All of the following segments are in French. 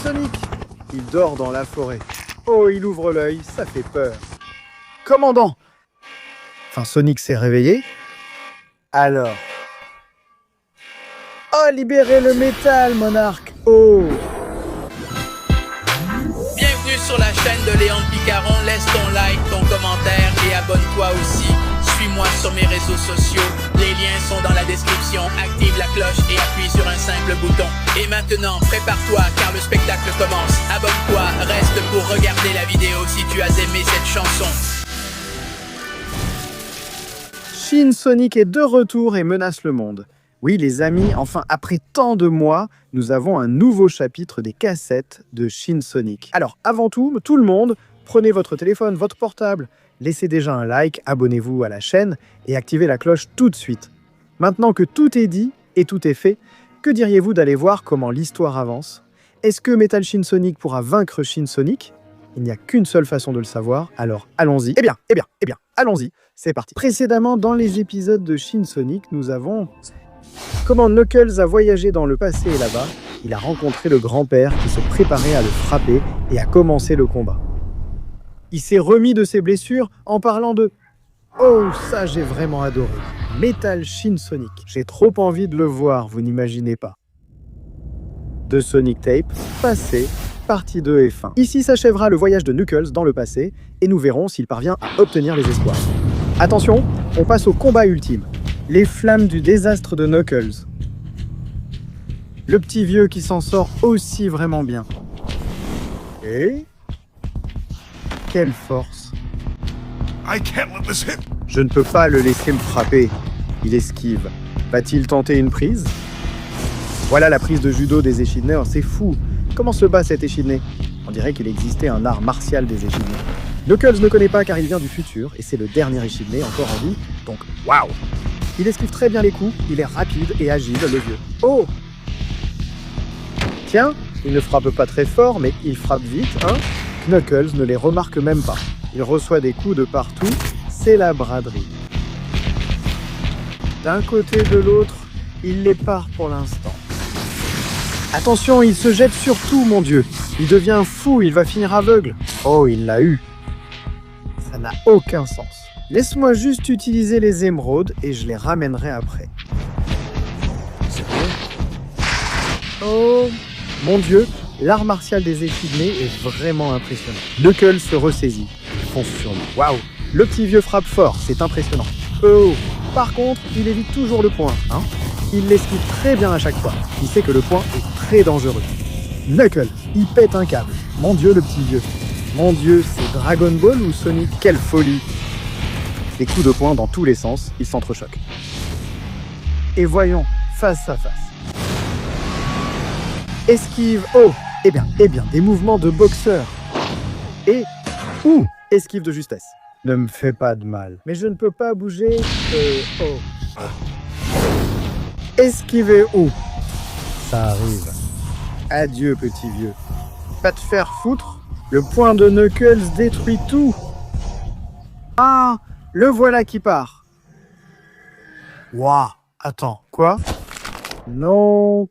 Sonic! Il dort dans la forêt. Oh, il ouvre l'œil, ça fait peur. Commandant! Enfin, Sonic s'est réveillé. Alors... Oh, libérez le métal, monarque! Oh! Bienvenue sur la chaîne de Léon Picaron. Laisse ton like, ton commentaire et abonne-toi aussi. Suis-moi sur mes réseaux sociaux. Les liens sont dans la description. Active la cloche et appuie sur un simple bouton. Et maintenant, prépare-toi car le spectacle commence. Abonne-toi, reste pour regarder la vidéo si tu as aimé cette chanson. Shin Sonic est de retour et menace le monde. Oui, les amis, enfin, après tant de mois, nous avons un nouveau chapitre des cassettes de Shin Sonic. Alors, avant tout le monde, prenez votre téléphone, votre portable, laissez déjà un like, abonnez-vous à la chaîne et activez la cloche tout de suite. Maintenant que tout est dit et tout est fait, que diriez-vous d'aller voir comment l'histoire avance? Est-ce que Metal Shin Sonic pourra vaincre Shin Sonic? Il n'y a qu'une seule façon de le savoir, alors allons-y. Eh bien, allons-y, c'est parti. Précédemment, dans les épisodes de Shin Sonic, nous avons... Comment Knuckles a voyagé dans le passé et là-bas, il a rencontré le grand-père qui se préparait à le frapper et a commencé le combat. Il s'est remis de ses blessures en parlant de... Oh, ça j'ai vraiment adoré. Metal Shin Sonic. J'ai trop envie de le voir, vous n'imaginez pas. De Sonic Tape, passé, partie 2 et fin. Ici s'achèvera le voyage de Knuckles dans le passé et nous verrons s'il parvient à obtenir les espoirs. Attention, on passe au combat ultime. Les flammes du désastre de Knuckles. Le petit vieux qui s'en sort aussi vraiment bien. Et... quelle force! Je ne peux pas le laisser me frapper. Il esquive. Va-t-il tenter une prise? Voilà la prise de judo des échidnés, c'est fou. Comment se bat cet échidné? On dirait qu'il existait un art martial des échidnés. Knuckles ne connaît pas car il vient du futur et c'est le dernier échidné encore en vie, donc waouh! Il esquive très bien les coups, il est rapide et agile, le vieux. Oh! Tiens, il ne frappe pas très fort, mais il frappe vite, hein? Knuckles ne les remarque même pas. Il reçoit des coups de partout, c'est la braderie. D'un côté de l'autre, il les part pour l'instant. Attention, il se jette sur tout, mon Dieu! Il devient fou, il va finir aveugle. Oh, il l'a eu. Ça n'a aucun sens. Laisse-moi juste utiliser les émeraudes et je les ramènerai après. C'est bon? Oh, mon Dieu, l'art martial des échidnés est vraiment impressionnant. Knuckles se ressaisit. Il fonce sur nous. Waouh, le petit vieux frappe fort, c'est impressionnant. Oh, par contre, il évite toujours le point, hein? Il l'esquive très bien à chaque fois. Il sait que le point est très dangereux. Knuckles, il pète un câble. Mon Dieu, le petit vieux. Mon Dieu, c'est Dragon Ball ou Sonic? Quelle folie! Des coups de poing dans tous les sens, ils s'entrechoquent. Et voyons, face à face. Esquive, oh, eh bien, des mouvements de boxeur. Et, esquive de justesse. Ne me fais pas de mal. Mais je ne peux pas bouger, Esquiver où? Ça arrive. Adieu, petit vieux. Pas te faire foutre. Le poing de Knuckles détruit tout. Ah, le voilà qui part. Waouh, attends, quoi? Non.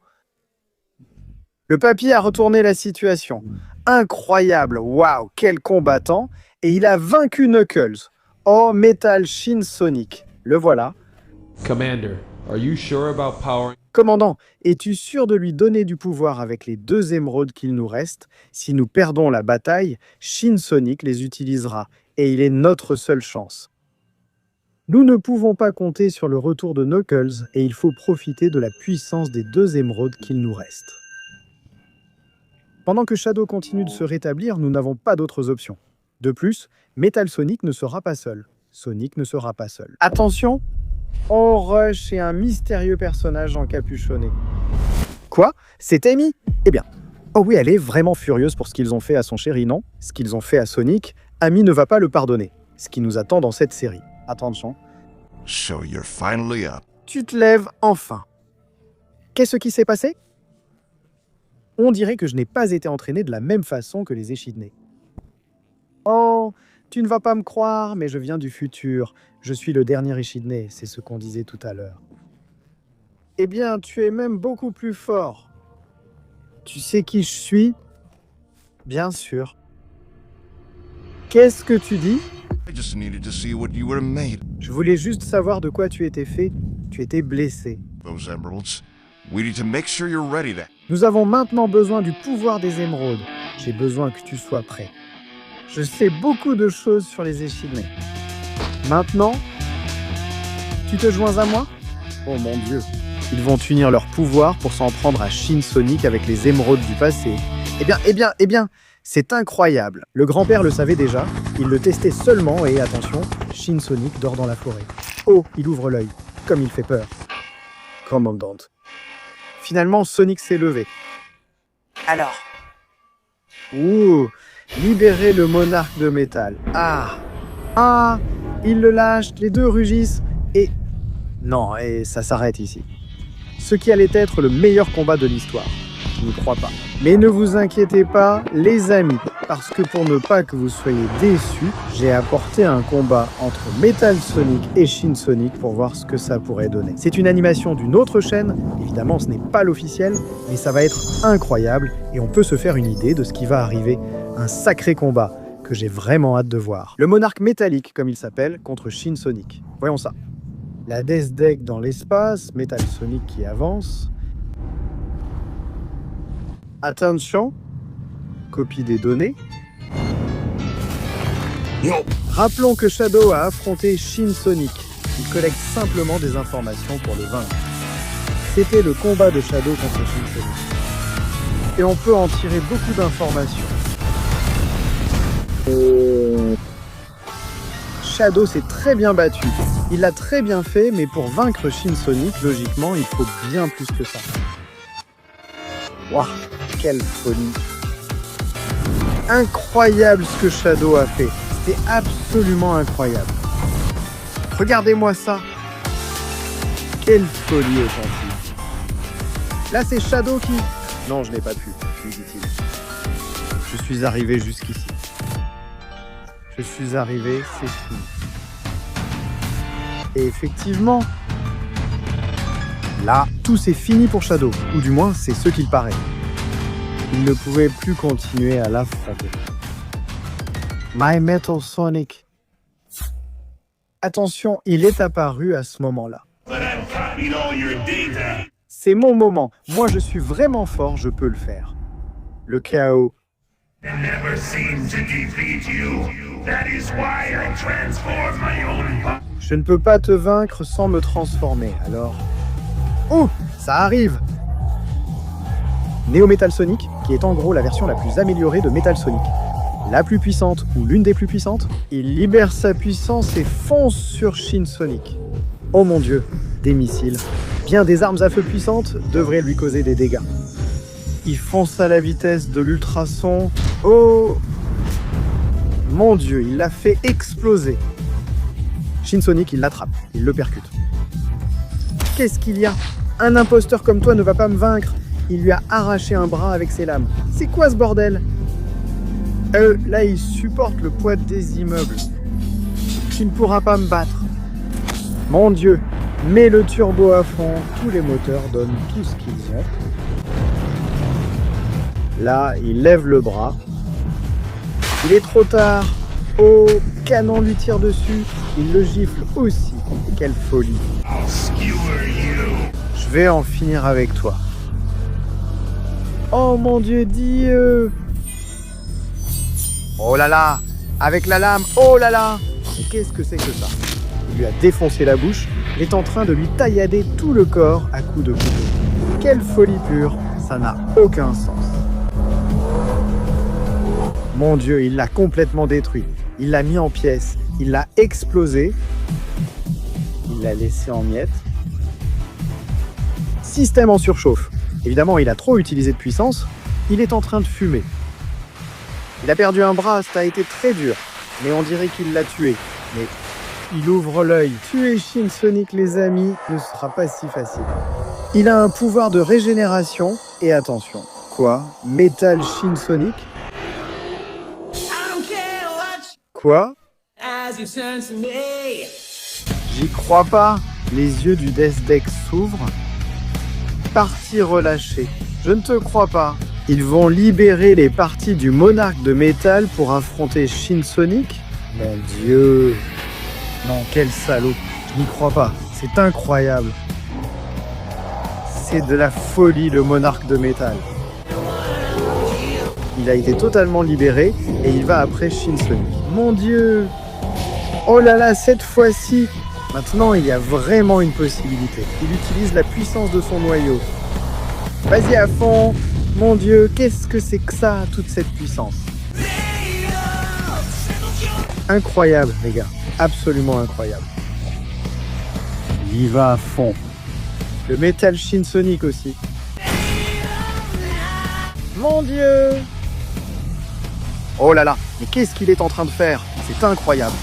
Le papy a retourné la situation. Incroyable, waouh, quel combattant. Et il a vaincu Knuckles. Oh, Metal Shin Sonic. Le voilà. Commander, are you sure about powering? Commandant, es-tu sûr de lui donner du pouvoir avec les 2 émeraudes qu'il nous reste? Si nous perdons la bataille, Shin Sonic les utilisera. Et il est notre seule chance. Nous ne pouvons pas compter sur le retour de Knuckles et il faut profiter de la puissance des 2 émeraudes qu'il nous reste. Pendant que Shadow continue de se rétablir, nous n'avons pas d'autres options. De plus, Metal Sonic ne sera pas seul. Sonic ne sera pas seul. Attention, on rush et un mystérieux personnage encapuchonné. Quoi? C'est Amy? Eh bien, oh oui, elle est vraiment furieuse pour ce qu'ils ont fait à son chéri, non? Ce qu'ils ont fait à Sonic, Amy ne va pas le pardonner. Ce qui nous attend dans cette série. Attention. So you're finally up. Tu te lèves enfin. Qu'est-ce qui s'est passé? On dirait que je n'ai pas été entraîné de la même façon que les échidnés. Oh, tu ne vas pas me croire, mais je viens du futur. Je suis le dernier échidné, c'est ce qu'on disait tout à l'heure. Eh bien, tu es même beaucoup plus fort. Tu sais qui je suis? Bien sûr. Qu'est-ce que tu dis? I just needed to see what you were made. Je voulais juste savoir de quoi tu étais fait. Tu étais blessé. Those emeralds. We need to make sure you're ready to... Nous avons maintenant besoin du pouvoir des émeraudes. J'ai besoin que tu sois prêt. Je sais beaucoup de choses sur les échidnés. Maintenant, tu te joins à moi? Oh mon Dieu. Ils vont unir leur pouvoir pour s'en prendre à Shin Sonic avec les émeraudes du passé. Eh bien, c'est incroyable. Le grand-père le savait déjà, il le testait seulement et attention, Shin Sonic dort dans la forêt. Oh, il ouvre l'œil, comme il fait peur. Commandante. Finalement, Sonic s'est levé. Alors? Ouh, libérer le monarque de métal. Ah, il le lâche, les deux rugissent et... Non, et ça s'arrête ici. Ce qui allait être le meilleur combat de l'histoire. Je n'y crois pas. Mais ne vous inquiétez pas, les amis, parce que pour ne pas que vous soyez déçus, j'ai apporté un combat entre Metal Sonic et Shin Sonic pour voir ce que ça pourrait donner. C'est une animation d'une autre chaîne, évidemment ce n'est pas l'officiel, mais ça va être incroyable et on peut se faire une idée de ce qui va arriver. Un sacré combat que j'ai vraiment hâte de voir. Le monarque métallique, comme il s'appelle, contre Shin Sonic. Voyons ça. La Death Deck dans l'espace, Metal Sonic qui avance. Attention, copie des données. Rappelons que Shadow a affronté Shin Sonic. Il collecte simplement des informations pour le vaincre. C'était le combat de Shadow contre Shin Sonic. Et on peut en tirer beaucoup d'informations. Shadow s'est très bien battu. Il l'a très bien fait, mais pour vaincre Shin Sonic, logiquement, il faut bien plus que ça. Waouh, quelle folie! Incroyable ce que Shadow a fait. C'était absolument incroyable. Regardez-moi ça. Quelle folie authentique. Là, c'est Shadow qui... Non, je n'ai pas pu, lui dit-il. Je suis arrivé jusqu'ici. Je suis arrivé, c'est fini. Et effectivement, là, tout c'est fini pour Shadow, ou du moins c'est ce qu'il paraît. Il ne pouvait plus continuer à l'affronter. My Metal Sonic. Attention, il est apparu à ce moment-là. C'est mon moment. Moi, je suis vraiment fort, je peux le faire. Le chaos. Je ne peux pas te vaincre sans me transformer, alors... Oh, ça arrive! Neo Metal Sonic, qui est en gros la version la plus améliorée de Metal Sonic. La plus puissante, ou l'une des plus puissantes, il libère sa puissance et fonce sur Shin Sonic. Oh mon dieu, des missiles. Bien des armes à feu puissantes devraient lui causer des dégâts. Il fonce à la vitesse de l'ultrason. Oh! Mon dieu, il l'a fait exploser. Shin Sonic, il l'attrape, il le percute. Qu'est-ce qu'il y a? Un imposteur comme toi ne va pas me vaincre. Il lui a arraché un bras avec ses lames. C'est quoi ce bordel? Là, il supporte le poids des immeubles. Tu ne pourras pas me battre. Mon dieu, mets le turbo à fond. Tous les moteurs donnent tout ce qu'ils ont. Là, il lève le bras. Il est trop tard. Oh, canon lui tire dessus. Il le gifle aussi. Quelle folie. Je vais en finir avec toi. Oh mon dieu, Dieu. Oh là là. Avec la lame, oh là là. Mais qu'est-ce que c'est que ça? Il lui a défoncé la bouche. Il est en train de lui taillader tout le corps à coups de couteau. Quelle folie pure. Ça n'a aucun sens. Mon dieu, il l'a complètement détruit. Il l'a mis en pièces. Il l'a explosé. Il l'a laissé en miettes. Système en surchauffe. Évidemment, il a trop utilisé de puissance. Il est en train de fumer. Il a perdu un bras, ça a été très dur. Mais on dirait qu'il l'a tué. Mais il ouvre l'œil. Tuer Shin Sonic, les amis, ne sera pas si facile. Il a un pouvoir de régénération. Et attention. Quoi? Metal Shin Sonic? Quoi? J'y crois pas. Les yeux du Death Deck s'ouvrent. Partie relâchée. Je ne te crois pas. Ils vont libérer les parties du monarque de métal pour affronter Shin Sonic? Mon Dieu! Non, quel salaud! Je n'y crois pas. C'est incroyable. C'est de la folie, le monarque de métal. Il a été totalement libéré et il va après Shin Sonic. Mon Dieu! Oh là là, cette fois-ci! Maintenant, il y a vraiment une possibilité. Il utilise la puissance de son noyau. Vas-y à fond! Mon Dieu, qu'est-ce que c'est que ça, toute cette puissance? Incroyable, les gars. Absolument incroyable. Il y va à fond. Le Metal Shin Sonic aussi. Mon Dieu! Oh là là, mais qu'est-ce qu'il est en train de faire? C'est incroyable.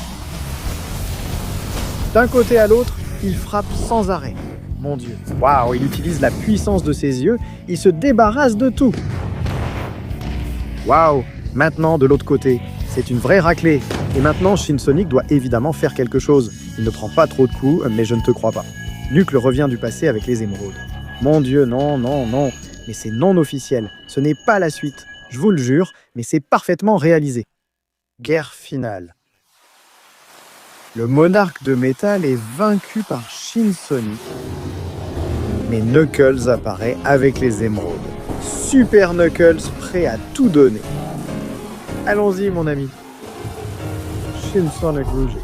D'un côté à l'autre, il frappe sans arrêt. Mon Dieu. Waouh, il utilise la puissance de ses yeux. Il se débarrasse de tout. Waouh. Maintenant, de l'autre côté, c'est une vraie raclée. Et maintenant, Shin Sonic doit évidemment faire quelque chose. Il ne prend pas trop de coups, mais je ne te crois pas. Nucle revient du passé avec les émeraudes. Mon Dieu, non, non, non. Mais c'est non officiel. Ce n'est pas la suite. Je vous le jure, mais c'est parfaitement réalisé. Guerre finale. Le monarque de métal est vaincu par Shin Sonic. Mais Knuckles apparaît avec les émeraudes. Super Knuckles prêt à tout donner. Allons-y, mon ami. Shin Sonic rouge.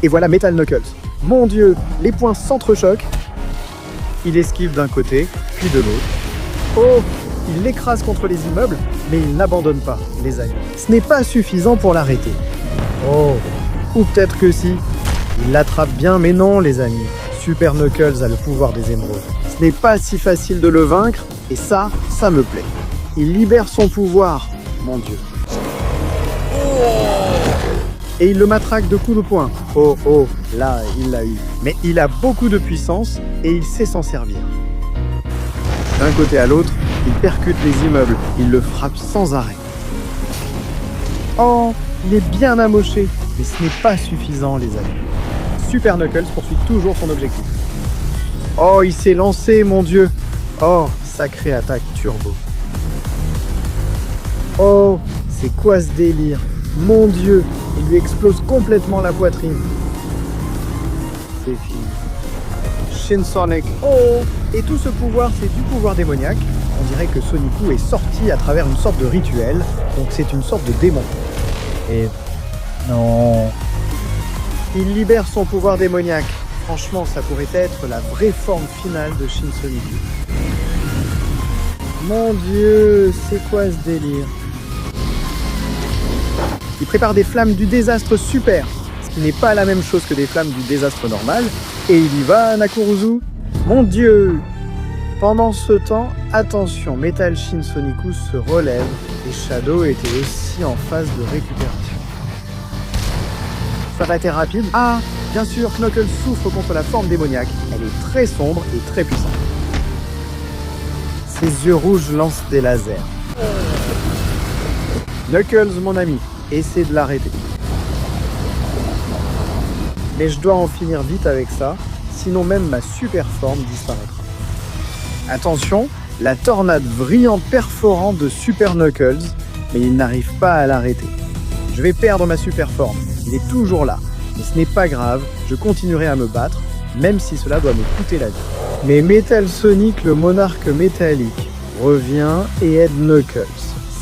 Et voilà Metal Knuckles. Mon Dieu, les points s'entrechoquent. Il esquive d'un côté, puis de l'autre. Oh, il l'écrase contre les immeubles, mais il n'abandonne pas, les amis. Ce n'est pas suffisant pour l'arrêter. Oh, ou peut-être que si. Il l'attrape bien, mais non, les amis. Super Knuckles a le pouvoir des émeraudes. Ce n'est pas si facile de le vaincre, et ça me plaît. Il libère son pouvoir, mon Dieu. Et il le matraque de coups de poing. Oh, oh, là, il l'a eu. Mais il a beaucoup de puissance, et il sait s'en servir. D'un côté à l'autre, il percute les immeubles. Il le frappe sans arrêt. Oh, il est bien amoché, mais ce n'est pas suffisant, les amis. Super Knuckles poursuit toujours son objectif. Oh, il s'est lancé, mon Dieu. Oh, sacrée attaque turbo. Oh, c'est quoi ce délire? Mon Dieu, il lui explose complètement la poitrine. C'est fini. Shin Sonic. Oh, et tout ce pouvoir, c'est du pouvoir démoniaque. On dirait que Sonic est sorti à travers une sorte de rituel, donc c'est une sorte de démon. Et non. Il libère son pouvoir démoniaque. Franchement, ça pourrait être la vraie forme finale de Shin Sonic. Mon Dieu, c'est quoi ce délire? Il prépare des flammes du désastre super, ce qui n'est pas la même chose que des flammes du désastre normal. Et il y va, Nakuruzu. Mon Dieu! Pendant ce temps, attention, Metal Shin Sonicus se relève et Shadow était aussi en phase de récupération. Ça va être rapide. Ah, bien sûr, Knuckles souffre contre la forme démoniaque. Elle est très sombre et très puissante. Ses yeux rouges lancent des lasers. Knuckles, mon ami, essaie de l'arrêter. Mais je dois en finir vite avec ça, sinon même ma super forme disparaîtra. Attention, la tornade brillante perforante de Super Knuckles, mais il n'arrive pas à l'arrêter. Je vais perdre ma super forme, il est toujours là. Mais ce n'est pas grave, je continuerai à me battre, même si cela doit me coûter la vie. Mais Metal Sonic, le monarque métallique, revient et aide Knuckles.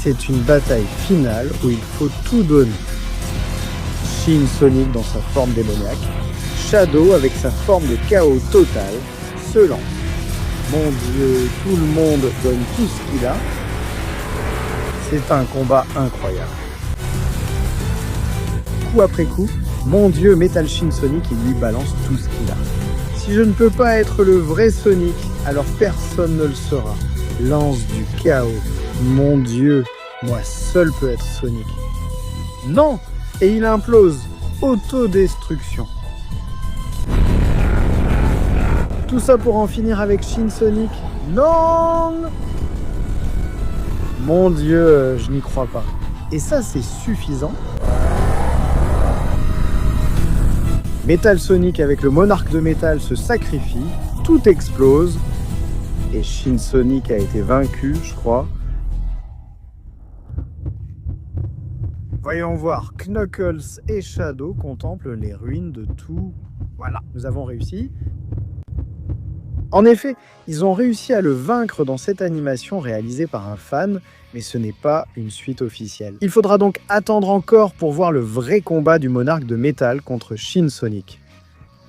C'est une bataille finale où il faut tout donner. Shin Sonic dans sa forme démoniaque, Shadow avec sa forme de chaos total, se lance. Mon Dieu, tout le monde donne tout ce qu'il a. C'est un combat incroyable. Coup après coup, mon Dieu, Metal Shin Sonic, il lui balance tout ce qu'il a. Si je ne peux pas être le vrai Sonic, alors personne ne le sera. Lance du chaos. Mon Dieu, moi seul peux être Sonic. Non! Et il implose. Autodestruction. Tout ça pour en finir avec Shin Sonic. Non! Mon Dieu, je n'y crois pas. Et ça, c'est suffisant. Metal Sonic avec le monarque de métal se sacrifie. Tout explose. Et Shinsonic a été vaincu, je crois. Voyons voir, Knuckles et Shadow contemplent les ruines de tout. Voilà, nous avons réussi. En effet, ils ont réussi à le vaincre dans cette animation réalisée par un fan, mais ce n'est pas une suite officielle. Il faudra donc attendre encore pour voir le vrai combat du monarque de métal contre Shinsonic.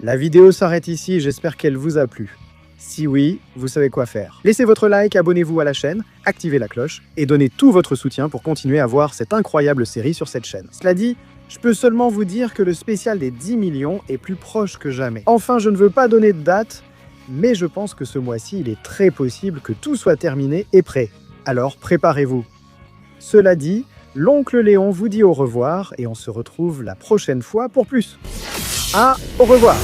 La vidéo s'arrête ici, j'espère qu'elle vous a plu. Si oui, vous savez quoi faire. Laissez votre like, abonnez-vous à la chaîne, activez la cloche et donnez tout votre soutien pour continuer à voir cette incroyable série sur cette chaîne. Cela dit, je peux seulement vous dire que le spécial des 10 millions est plus proche que jamais. Enfin, je ne veux pas donner de date, mais je pense que ce mois-ci, il est très possible que tout soit terminé et prêt. Alors préparez-vous. Cela dit, l'oncle Léon vous dit au revoir et on se retrouve la prochaine fois pour plus. Au revoir.